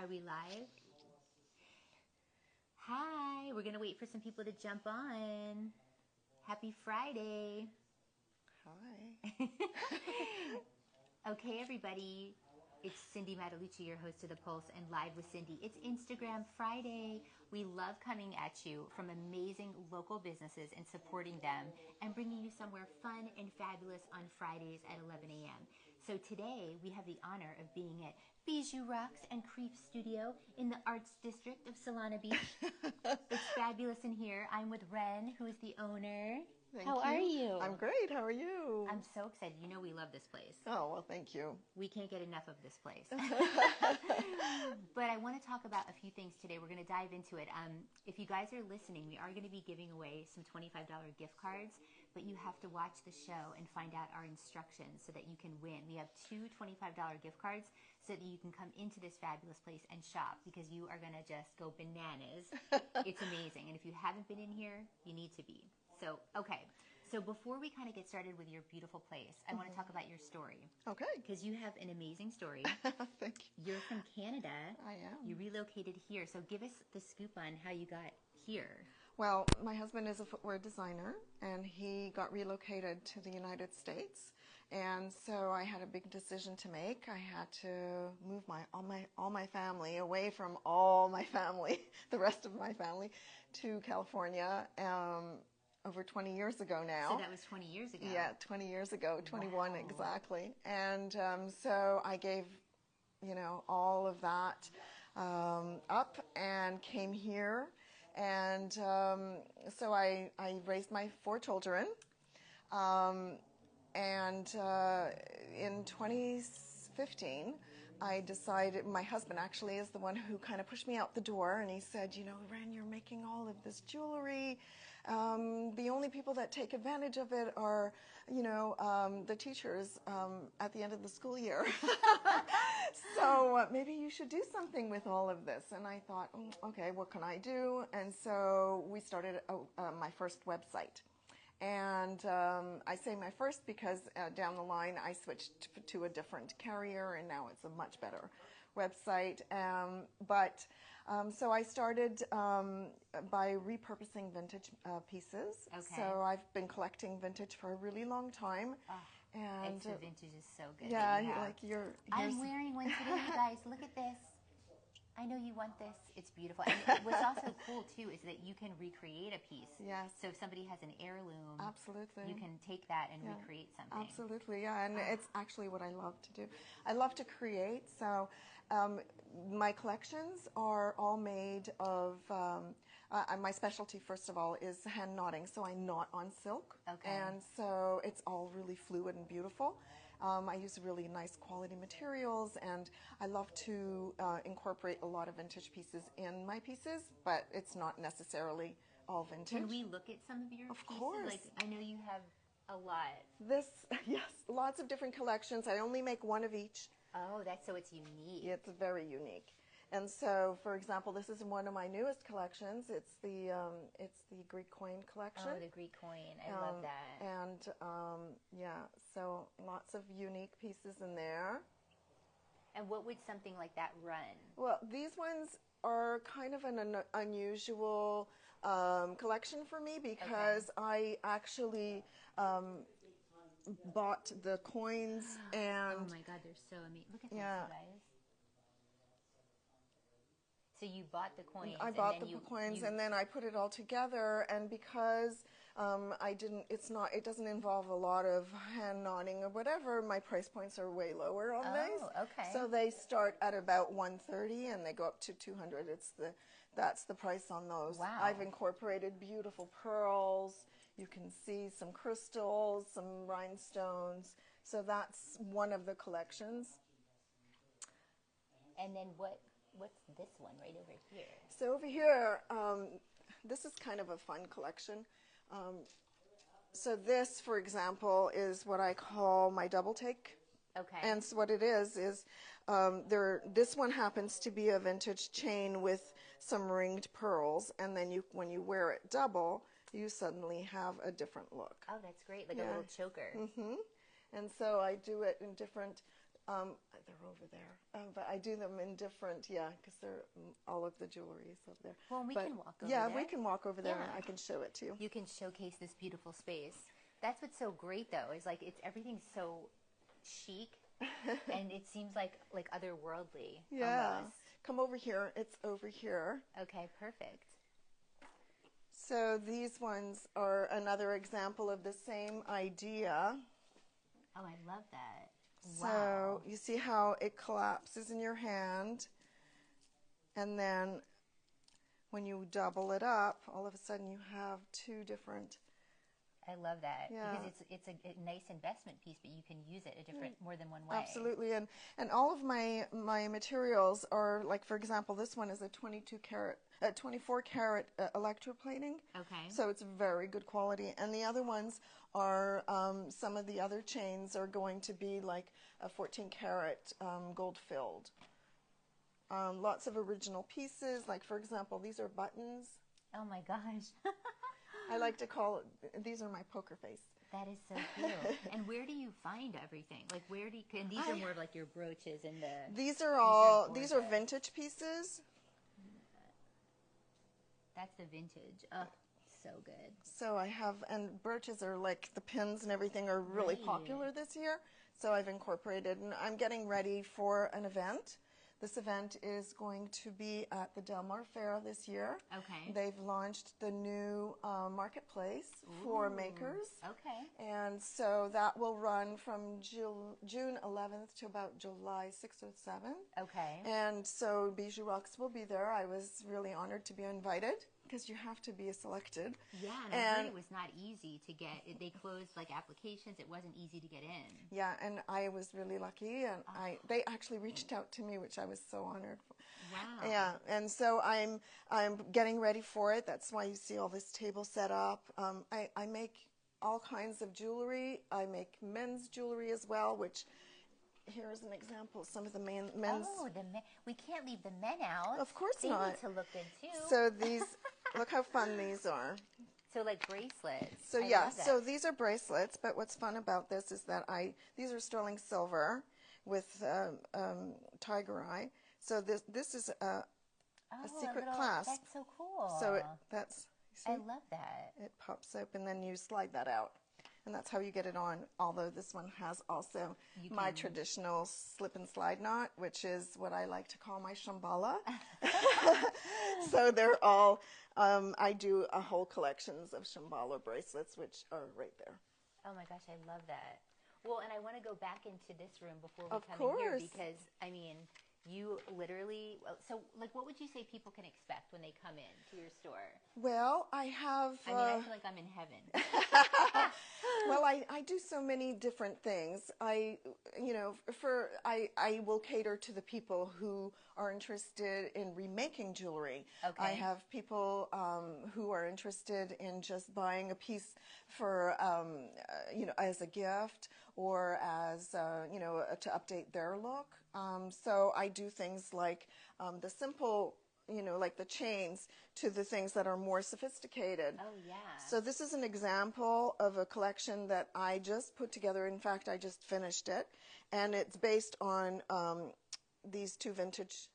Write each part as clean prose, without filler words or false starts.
Are we live? Hi, we're going to wait for some people to jump on. Happy Friday. Hi. Okay, everybody. It's Cindy Matalucci, your host of The Pulse and Live with Cindy. It's Instagram Friday. We love coming at you from amazing local businesses and supporting them and bringing you somewhere fun and fabulous on Fridays at 11 a.m. So today we have the honor of being at BijouRocks and Creep Studio in the Arts District of Solana Beach. It's fabulous in here. I'm with Ren, who is the owner. How are you? I'm great. How are you? I'm so excited. You know we love this place. Oh, well, thank you. We can't get enough of this place. But I want to talk about a few things today. We're going to dive into it. If you guys are listening, we are going to be giving away some $25 gift cards, but you have to watch the show and find out our instructions so that you can win. We have two $25 gift cards so that you can come into this fabulous place and shop because you are going to just go bananas. It's amazing. And if you haven't been in here, you need to be. So, okay. So before we kind of get started with your beautiful place, I want to talk about your story. Okay. Because you have an amazing story. Thank you. You're from Canada. I am. You relocated here. So give us the scoop on how you got here. Well, my husband is a footwear designer, and he got relocated to the United States. And so I had a big decision to make. I had to move all my family away from all my family, the rest of my family, to California. Over 20 years ago now. So that was 20 years ago. Yeah, 20 years ago, 21 Wow. exactly. And so I gave, all of that up and came here. And so I raised my 4 children. And in 2015, I decided, my husband actually is the one who kind of pushed me out the door, and he said, Ren, you're making all of this jewelry. The only people that take advantage of it are, the teachers at the end of the school year. So maybe you should do something with all of this. And I thought, okay, what can I do? And so we started my first website. And I say my first because down the line I switched to a different carrier, and now it's a much better website. So I started by repurposing vintage pieces. Okay. So I've been collecting vintage for a really long time. Oh, and the vintage is so good. Yeah, that I'm wearing one today, you guys. Look at this. I know you want this. It's beautiful. And what's also cool, too, is that you can recreate a piece. Yes. So if somebody has an heirloom, absolutely, you can take that and recreate something. Absolutely, yeah. And it's actually what I love to do. I love to create. So my collections are all made of, my specialty, first of all, is hand knotting. So I knot on silk. Okay. And so it's all really fluid and beautiful. I use really nice quality materials, and I love to incorporate a lot of vintage pieces in my pieces, but it's not necessarily all vintage. Can we look at some of your pieces? Of course. Like, I know you have a lot. Yes, lots of different collections. I only make one of each. Oh, so it's unique. It's very unique. And so, for example, this is one of my newest collections. It's the Greek coin collection. Oh, the Greek coin. I love that. And so lots of unique pieces in there. And what would something like that run? Well, these ones are kind of an unusual collection for me because I actually bought the coins and... Oh my God, they're so amazing. Look at this, you guys. So you bought the coins. I bought the coins, and then I put it all together. And because it doesn't involve a lot of hand knotting or whatever, my price points are way lower on these. Oh, okay. So they start at about $130 and they go up to $200. That's the price on those. Wow. I've incorporated beautiful pearls. You can see some crystals, some rhinestones. So that's one of the collections. And then what's this one right over here? So over here, this is kind of a fun collection. So this, for example, is what I call my double take. Okay. And so what it is this one happens to be a vintage chain with some ringed pearls, and then when you wear it double, you suddenly have a different look. Oh, that's great, like a little choker. Mm-hmm. And so I do it in different They're over there, but I do them in different, because they're all of the jewelry is over there. Well, we can walk over yeah, there. we can walk over there, and Yeah. I can show it to you. You can showcase this beautiful space. That's what's so great, though, is like everything's so chic, and it seems like otherworldly. Yeah, almost. come over here. It's over here. Okay, perfect. So these ones are another example of the same idea. Oh, I love that. So Wow. you see how it collapses in your hand, and then when you double it up, all of a sudden you have two different. I love that, Yeah. because it's a nice investment piece, but you can use it more than one way. Absolutely, and all of my materials are, like, for example, this one is a 24 karat electroplating. Okay. So it's very good quality, and the other ones are some of the other chains are going to be like a 14 karat gold filled. Lots of original pieces, like for example, these are buttons. Oh my gosh. I like to call it, these are my poker face. That is so cute. And where do you find everything? Like, where do you, and these are more of like your brooches and the... These are gorgeous. vintage pieces. That's the vintage. Oh, so good. So I have, and brooches are like the pins and everything are really Right. popular this year. So I've incorporated, and I'm getting ready for an event. This event is going to be at the Del Mar Fair this year. Okay. They've launched the new marketplace for Ooh. makers. Okay. And so that will run from June 11th to about July 6th or 7th. Okay. And so BijouRocks will be there. I was really honored to be invited because you have to be selected. Yeah, and I heard it was not easy to get. They closed like applications. It wasn't easy to get in. Yeah, and I was really lucky, and they actually reached out to me, which I was so honored for. Wow. Yeah, and so I'm getting ready for it. That's why you see all this table set up. I make all kinds of jewelry. I make men's jewelry as well, which here is an example. Some of the men's. Oh, we can't leave the men out. Of course they not. Need to look good too. So these, look how fun these are. So like bracelets. So I yeah, love that. so these are bracelets, but what's fun about this is that these are sterling silver with tiger eye. So this is a secret clasp. That's so cool. So that's, you see, I love that. it pops open, then you slide that out. And that's how you get it on, although this one has also my traditional slip and slide knot, which is what I like to call my shambhala. So they're all, I do a whole collections of shambhala bracelets, which are right there. Oh my gosh, I love that. Well, and I want to go back into this room before we Of come in here course. because, I mean, you literally, so like what would you say people can expect when they come in to your store? Well, I have... I mean, I feel like I'm in heaven. Well, I do so many different things. I will cater to the people who are interested in remaking jewelry. Okay. I have people who are interested in just buying a piece for, as a gift or as, to update their look. So I do things like the simple, like the chains to the things that are more sophisticated. Oh, yeah. So this is an example of a collection that I just put together. In fact, I just finished it. And it's based on these two vintage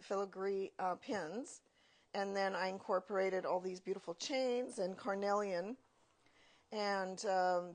filigree pins. And then I incorporated all these beautiful chains and carnelian. And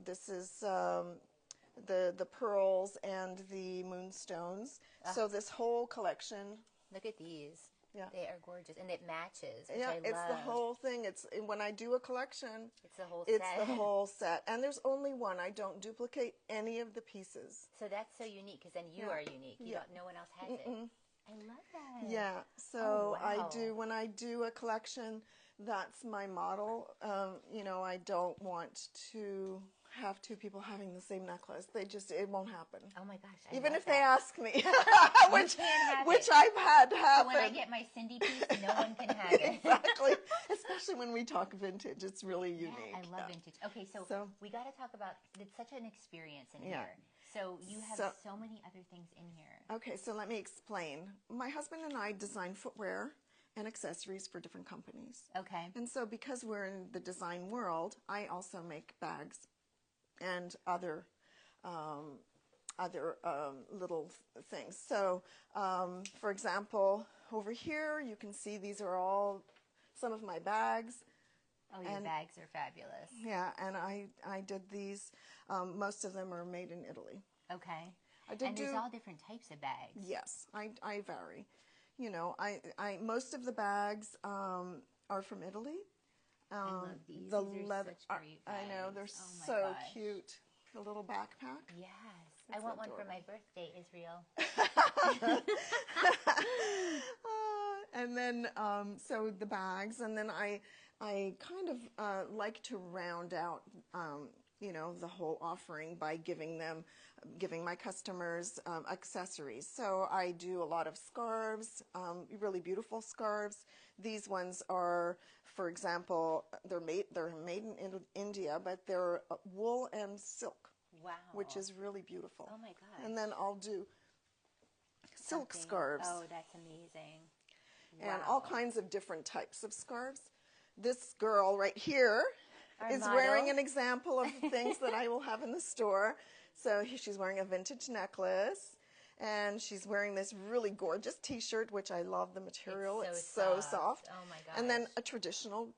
this is the pearls and the moonstones. So this whole collection... Look at these. Yeah. They are gorgeous. And it matches, which Yeah, I love. it's the whole thing. It's when I do a collection, It's the whole it's set. the whole set. And there's only one. I don't duplicate any of the pieces. So that's so unique because then you are unique. No one else has it. I love that. Yeah. So wow. when I do a collection, that's my model. I don't want to have two people having the same necklace. It won't happen. Oh my gosh. Even love if they that. ask me, which it. I've had happen. So when I get my Cindy piece, no one can have it. Exactly. Especially when we talk vintage, it's really unique. Yeah, I love vintage. Okay, so we got to talk about, it's such an experience in here. So you have so many other things in here. Okay, so let me explain. My husband and I design footwear and accessories for different companies. Okay. And so because we're in the design world, I also make bags and other other little things. So, for example, over here you can see these are all some of my bags. Oh, your bags are fabulous. Yeah, and I did these. Most of them are made in Italy. Okay. And there's all different types of bags. Yes, I vary. You know, I most of the bags are from Italy. I love these. The These are leather, such great bags. I know, they're Oh my so gosh. cute. The little backpack. Yes. I want one for my birthday, Israel. And then, so the bags, and then I kind of like to round out, you know, the whole offering by giving my customers accessories. So I do a lot of scarves, really beautiful scarves. These ones are, for example, they're made in India, but they're wool and silk. Wow. Which is really beautiful. Oh my gosh. And then I'll do silk scarves. Oh, that's amazing. And Wow. all kinds of different types of scarves. This girl right here is model. wearing an example of the things that I will have in the store. So she's wearing a vintage necklace, and she's wearing this really gorgeous t-shirt, which I love the material. It's so soft. Oh my gosh. And then a traditional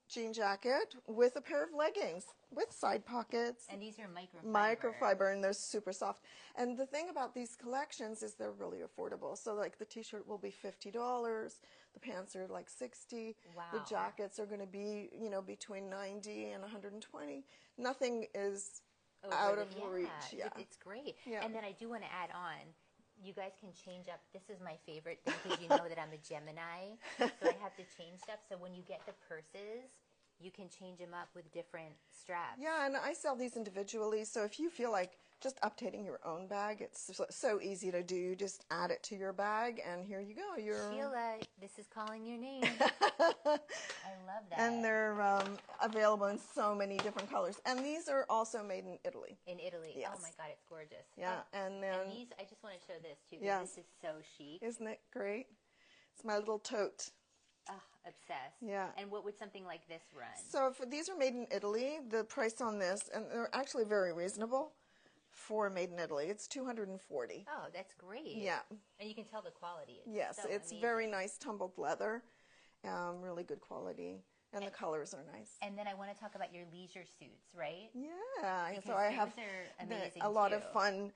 jean jacket with a pair of leggings with side pockets. And these are microfiber, and they're super soft. And the thing about these collections is they're really affordable. So like the t-shirt will be $50, the pants are like $60. Wow. The jackets are going to be, you know, between $90 and $120. Nothing is out of reach. Yeah. It's great. Yeah. And then I do want to add on, you guys can change up. This is my favorite thing because you know that I'm a Gemini, so I have to change stuff. So when you get the purses, you can change them up with different straps. Yeah, and I sell these individually, so if you feel like just updating your own bag, it's so easy to do. You just add it to your bag, and here you go. Sheila, this is calling your name. I love that. And they're available in so many different colors. And these are also made in Italy. In Italy. Yes. Oh my God, it's gorgeous. Yeah, and then and these, I just want to show this too, because yes. this is so chic. Isn't it great? It's my little tote. Obsessed. Yeah. And what would something like this run? So if these are made in Italy, the price on this, and they're actually very reasonable for made in Italy. It's $240. Oh, that's great. Yeah. And you can tell the quality. Yes, so it's amazing. very nice tumbled leather, really good quality, and the colors are nice. And then I want to talk about your leisure suits, right? Yeah, Because so I have are amazing a lot too. of fun.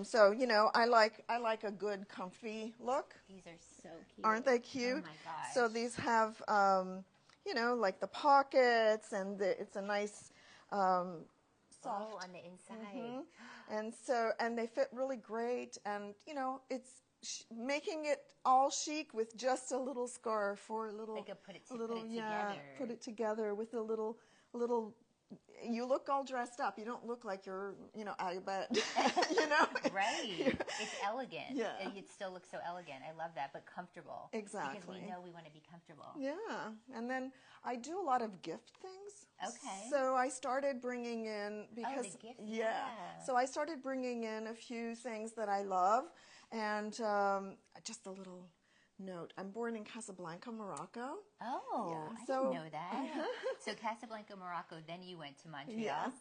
So you know, I like a good comfy look. These are so cute. Aren't they cute? Oh my gosh. So these have you know, like the pockets, and it's a nice soft on the inside. And they fit really great, and you know, it's making it all chic with just a little scarf or a little, put it together. Put it together with a little. You look all dressed up. You don't look like you're, you know, I bet, you know. Right. It's elegant. Yeah. It still looks so elegant. I love that, but comfortable. Exactly. Because we know we want to be comfortable. Yeah. And then I do a lot of gift things. Okay. So I started bringing in, because, the gifts, yeah. So I started bringing in a few things that I love, and just a little note. I'm born in Casablanca, Morocco. Oh, Yeah, I so- didn't know that. So Casablanca, Morocco, then you went to Montreal. Yes.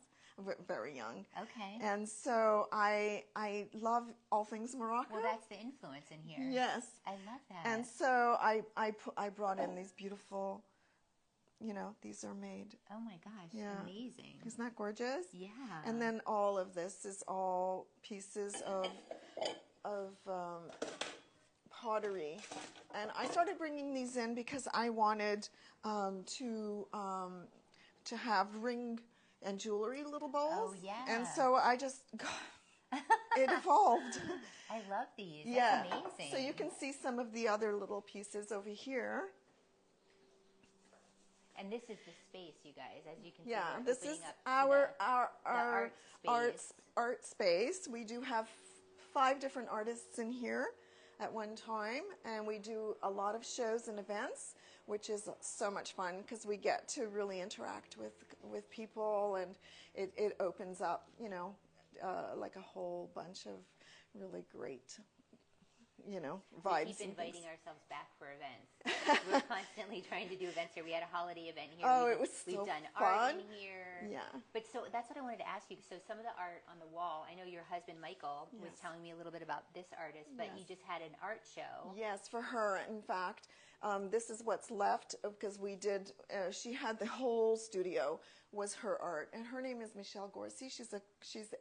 Very young. Okay. And so I love all things Morocco. Well, that's the influence in here. Yes. I love that. And so I brought in these beautiful, you know, these are made. Oh my gosh, Yeah. amazing. Isn't that gorgeous? Yeah. And then all of this is all pieces of pottery. And I started bringing these in because I wanted to have ring and jewelry little bowls. Oh, yeah. And so I just it evolved. I love these. Yeah. That's amazing. So you can see some of the other little pieces over here. And this is the space, you guys, as you can see. Yeah, we're this opening is up to our art space. art space. We do have 5 different artists in here at one time, and we do a lot of shows and events, which is so much fun because we get to really interact with people, and it opens up, you know, like a whole bunch of really great vibes. We keep inviting ourselves back for events. We're constantly trying to do events here. We had a holiday event here. Oh, it was so We've done fun. art in here. Yeah. But so that's what I wanted to ask you. So some of the art on the wall, I know your husband, Michael, was telling me a little bit about this artist, but you just had an art show. Yes, for her, in fact. This is what's left because we did, she had the whole studio was her art. And her name is Michelle Gorsi. She's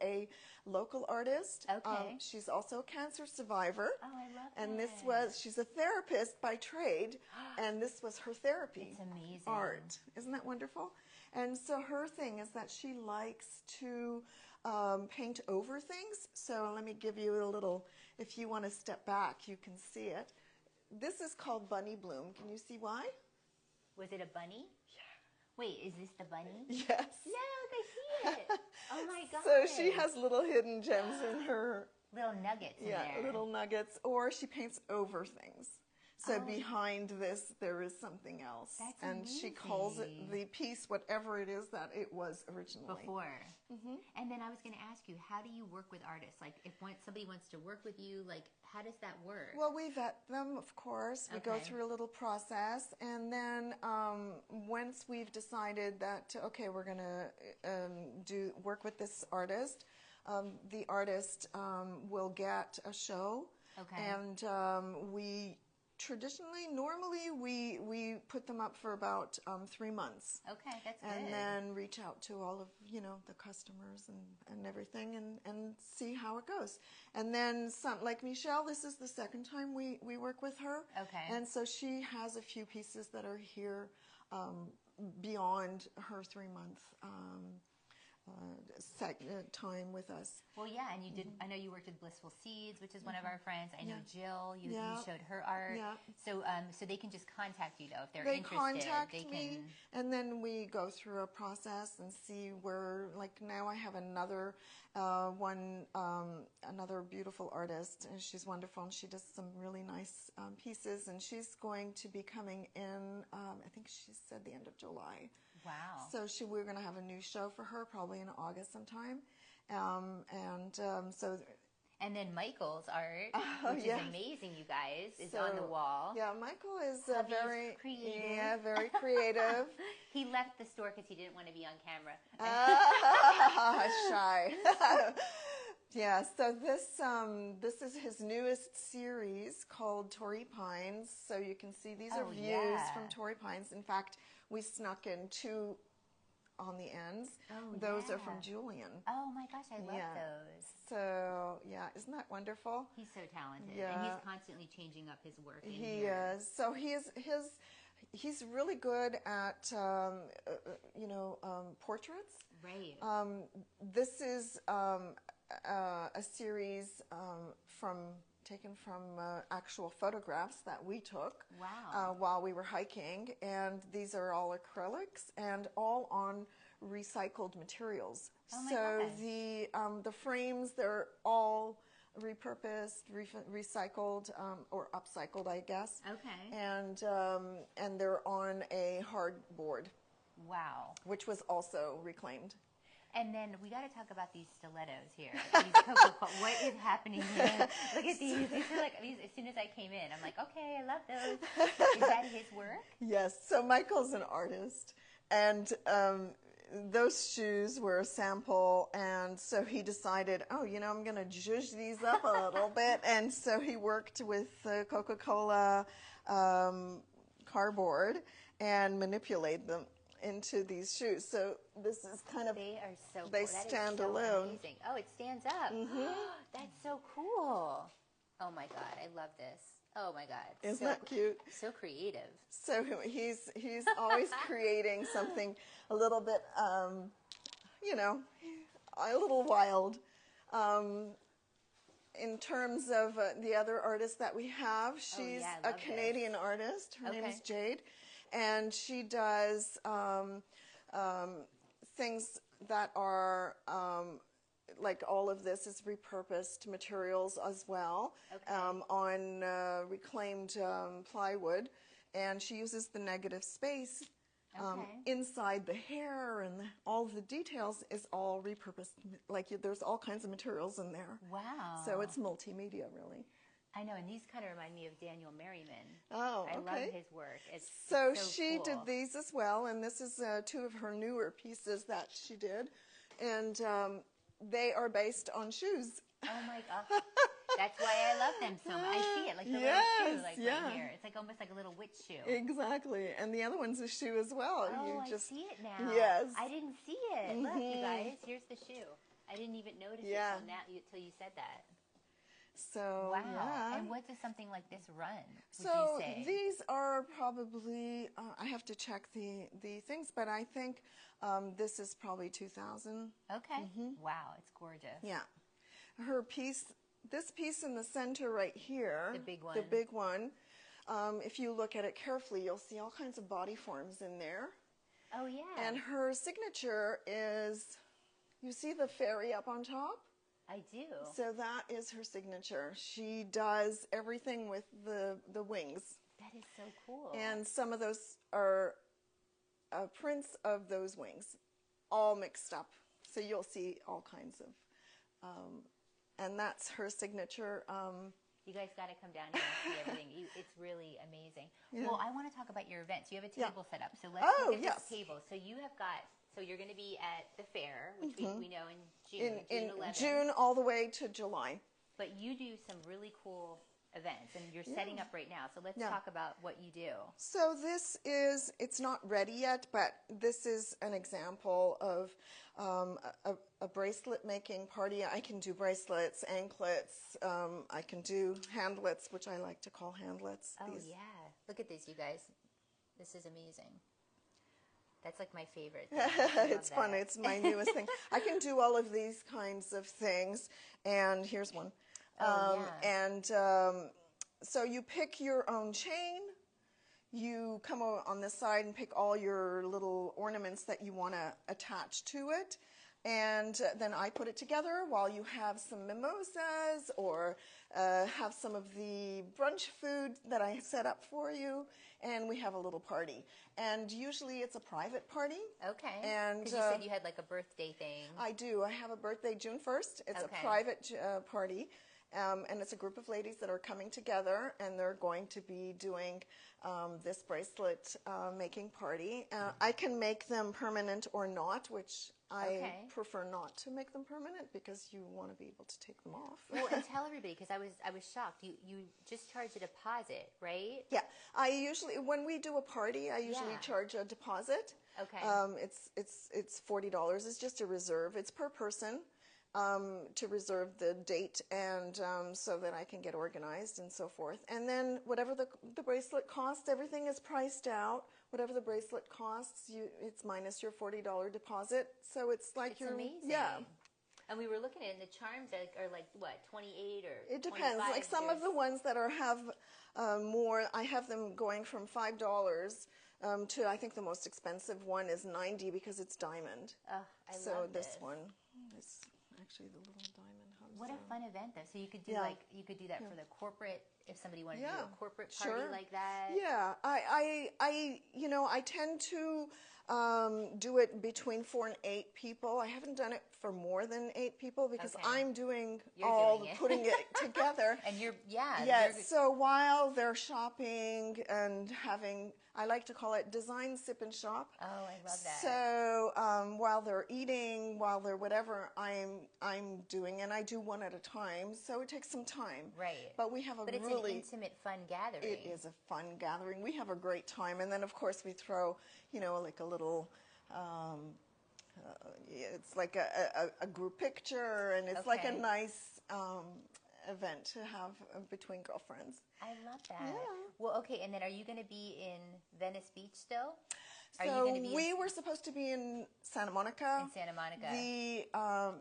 a local artist. Okay. She's also a cancer survivor. Oh, I love that. And she's a therapist by trade. And this was her therapy. It's amazing. Art. Isn't that wonderful? And so her thing is that she likes to paint over things. So let me give you a little, if you want to step back, you can see it. This is called Bunny Bloom. Can you see why? Was it a bunny? Yeah. Wait, is this the bunny? Yes. Look, I see it. Oh my God. So she has little hidden gems in her. Little nuggets in there. Yeah, little nuggets. Or she paints over things. So behind this, there is something else. That's and amazing. she calls it the piece, whatever it is that it was originally. Before. Mm-hmm. And then I was going to ask you, how do you work with artists? Like, if somebody wants to work with you, like, how does that work? Well, we vet them, of course. We go through a little process. And then once we've decided that, okay, we're going to work with this artist, the artist will get a show. Okay. And normally we put them up for about 3 months. Okay, that's good. And then reach out to all of, the customers and everything and see how it goes. And then like Michelle, this is the second time we work with her. Okay. And so she has a few pieces that are here beyond her 3-month time with us. Well, yeah, and you did. I know you worked with Blissful Seeds, which is one of our friends. I know Jill. You showed her art. Yeah. So they can just contact you though if they're interested. Contact me, and then we go through a process and see where. Like now, I have another another beautiful artist, and she's wonderful, and she does some really nice pieces, and she's going to be coming in. I think she said the end of July. Wow. So we're going to have a new show for her probably in August sometime. And then Michael's art, which is amazing, you guys, is on the wall. Yeah, Michael is very creative. Yeah, very creative. He left the store because he didn't want to be on camera. Shy. Yeah, so this is his newest series called Torrey Pines. So you can see these are views from Torrey Pines. In fact, we snuck in 2 on the ends. Oh, those are from Julian. Oh my gosh, I love those. So yeah, isn't that wonderful? He's so talented, yeah. and he's constantly changing up his work. He is. So he's really good at portraits. Right. This is a series taken from actual photographs that we took while we were hiking, and these are all acrylics and all on recycled materials. Oh my so the frames, they're all repurposed, recycled, or upcycled, I guess. Okay. And they're on a hardboard. Wow. Which was also reclaimed. And then we got to talk about these stilettos here. These Coca-Cola. What is happening here? Look at these. These are like these. As soon as I came in, I'm like, okay, I love those. Is that his work? Yes. So Michael's an artist, and those shoes were a sample, and so he decided, I'm going to zhuzh these up a little bit, and so he worked with Coca-Cola cardboard and manipulated them into these shoes. So this is kind of, they are so they cool. stand that is so alone. Amazing. Oh, it stands up. Mm-hmm. That's so cool. Oh my God, I love this. Oh my God. Isn't that cute? So creative. So he's always creating something a little bit, a little wild. In terms of the other artist that we have, she's a Canadian artist. Her name is Jade. And she does things that are like all of this is repurposed materials as well on reclaimed plywood. And she uses the negative space inside the hair, and all the details is all repurposed. Like there's all kinds of materials in there. Wow. So it's multimedia, really. I know, and these kind of remind me of Daniel Merriman. Oh, I okay. love his work. So it's so she cool. did these as well, and this is 2 of her newer pieces that she did, and they are based on shoes. Oh my God. That's why I love them so much. I see it, like the little shoe, like right here. It's like almost like a little witch shoe. Exactly. And the other one's a shoe as well. Oh, I see it now. Yes. I didn't see it. Look, you guys, here's the shoe. I didn't even notice it till you said that. So, wow. yeah. And what does something like this run, would So you say? these are probably, I have to check the things, but I think this is probably 2,000. Okay. Wow, it's gorgeous. Yeah. Her piece, this piece in the center right here. The big one. If you look at it carefully, you'll see all kinds of body forms in there. Oh, yeah. And her signature is, you see the fairy up on top? I do. So that is her signature. She does everything with the wings. That is so cool. And some of those are prints of those wings, all mixed up. So you'll see all kinds of, and that's her signature. You guys got to come down here and see everything. It's really amazing. Yeah. Well, I want to talk about your events. You have a table set up. So let's look at this table. So you have got, so you're going to be at the fair, which we know in June, in June 11th. June all the way to July. But you do some really cool events, and you're setting up right now. So let's talk about what you do. So this is, it's not ready yet, but this is an example of a bracelet making party. I can do bracelets, anklets, I can do handlets, which I like to call handlets. Oh, yeah. Look at this, you guys. This is amazing. That's like my favorite thing. It's fun. It's my newest thing. I can do all of these kinds of things. And here's one. And so you pick your own chain. You come on this side and pick all your little ornaments that you want to attach to it. And then I put it together while you have some mimosas or have some of the brunch food that I set up for you. And we have a little party. And usually it's a private party. Okay. And because you said you had like a birthday thing. I do. I have a birthday June 1st. It's a private party. And it's a group of ladies that are coming together, and they're going to be doing this bracelet making party. I can make them permanent or not, which I prefer not to make them permanent because you want to be able to take them off. Well, and tell everybody, because I was shocked. You just charge a deposit, right? Yeah, I usually, when we do a party, I usually charge a deposit. Okay. It's $40. It's just a reserve. It's per person. To reserve the date and so that I can get organized and so forth. And then whatever the bracelet costs, everything is priced out. Whatever the bracelet costs, it's minus your $40 deposit. So it's like it's amazing. Yeah. And we were looking at it, and the charms are like, what, 28 or It depends. Like some of the ones that have more, I have them going from $5 to, I think the most expensive one is $90 because it's diamond. Oh, I so love this one is actually the little diamond hubs. What a fun event, though. So you could do you could do that for the corporate, if somebody wanted to do a corporate party like that. Yeah, I tend to do it between 4 and 8 people. I haven't done it for more than 8 people because I'm doing putting it together. And you're so while they're shopping and having, I like to call it design sip and shop. Oh, I love that. So while they're eating, while they're whatever, I'm doing, and I do one at a time. So it takes some time. Right. But we have a it's really an intimate, fun gathering. It is a fun gathering. We have a great time, and then of course we throw, like a little. It's like a group picture, and it's like a nice event to have between girlfriends. I love that. Yeah. Well, okay, and then are you going to be in Venice Beach still? So we were supposed to be in Santa Monica. In Santa Monica. The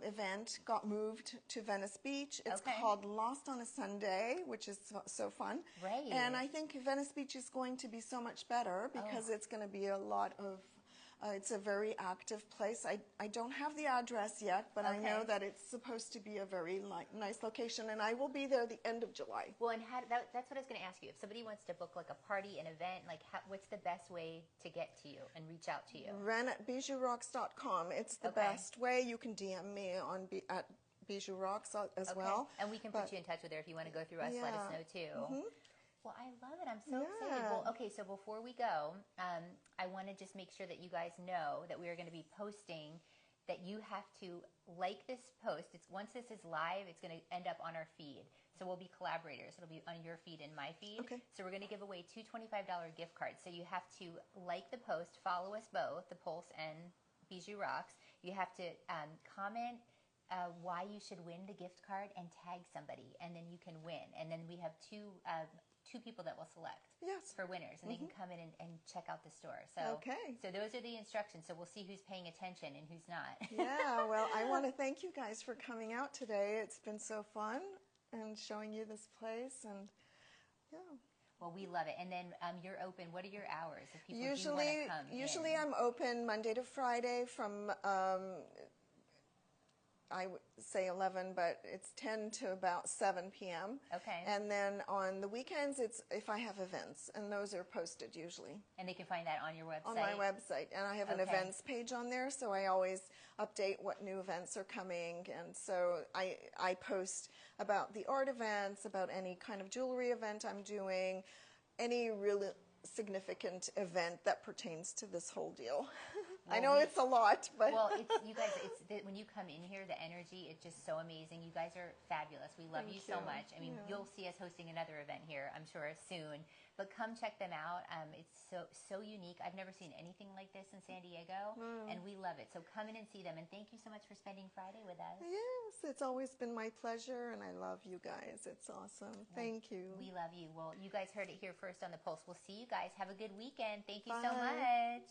event got moved to Venice Beach. It's called Lost on a Sunday, which is so fun. Right. And I think Venice Beach is going to be so much better because it's going to be a lot of, it's a very active place. I don't have the address yet, but I know that it's supposed to be a very nice location, and I will be there the end of July. Well, and that's what I was going to ask you. If somebody wants to book like a party, an event, what's the best way to get to you and reach out to you? Ren at BijouRocks.com. It's the best way. You can DM me at BijouRocks as Okay. well. And we can put you in touch with her if you want to go through us. Let us know too. Well, I love it. I'm so excited. Well, okay, so before we go, I want to just make sure that you guys know that we are going to be posting, that you have to like this post. Once this is live, it's going to end up on our feed. So we'll be collaborators. It'll be on your feed and my feed. Okay. So we're going to give away 2 $25 gift cards. So you have to like the post, follow us both, The Pulse and BijouRocks. You have to comment why you should win the gift card and tag somebody, and then you can win. And then we have two people that we'll select for winners, and they can come in and check out the store. So, so those are the instructions. So we'll see who's paying attention and who's not. Yeah, well, I want to thank you guys for coming out today. It's been so fun and showing you this place, and Well, we love it. And then you're open. What are your hours if people usually do want to come usually in? I'm open Monday to Friday from I would say 11, but it's 10 to about 7 p.m. Okay. And then on the weekends, it's if I have events, and those are posted usually. And they can find that on your website? On my website. And I have an events page on there, so I always update what new events are coming. And so I post about the art events, about any kind of jewelry event I'm doing, any really significant event that pertains to this whole deal. Well, I know it's a lot, but well, you guys, when you come in here, the energy, it's just so amazing. You guys are fabulous. We love you so much. I mean, you'll see us hosting another event here, I'm sure, soon. But come check them out. It's so unique. I've never seen anything like this in San Diego, and we love it. So come in and see them. And thank you so much for spending Friday with us. Yes, it's always been my pleasure, and I love you guys. It's awesome. Thank you. We love you. Well, you guys heard it here first on The Pulse. We'll see you guys. Have a good weekend. Thank you so much.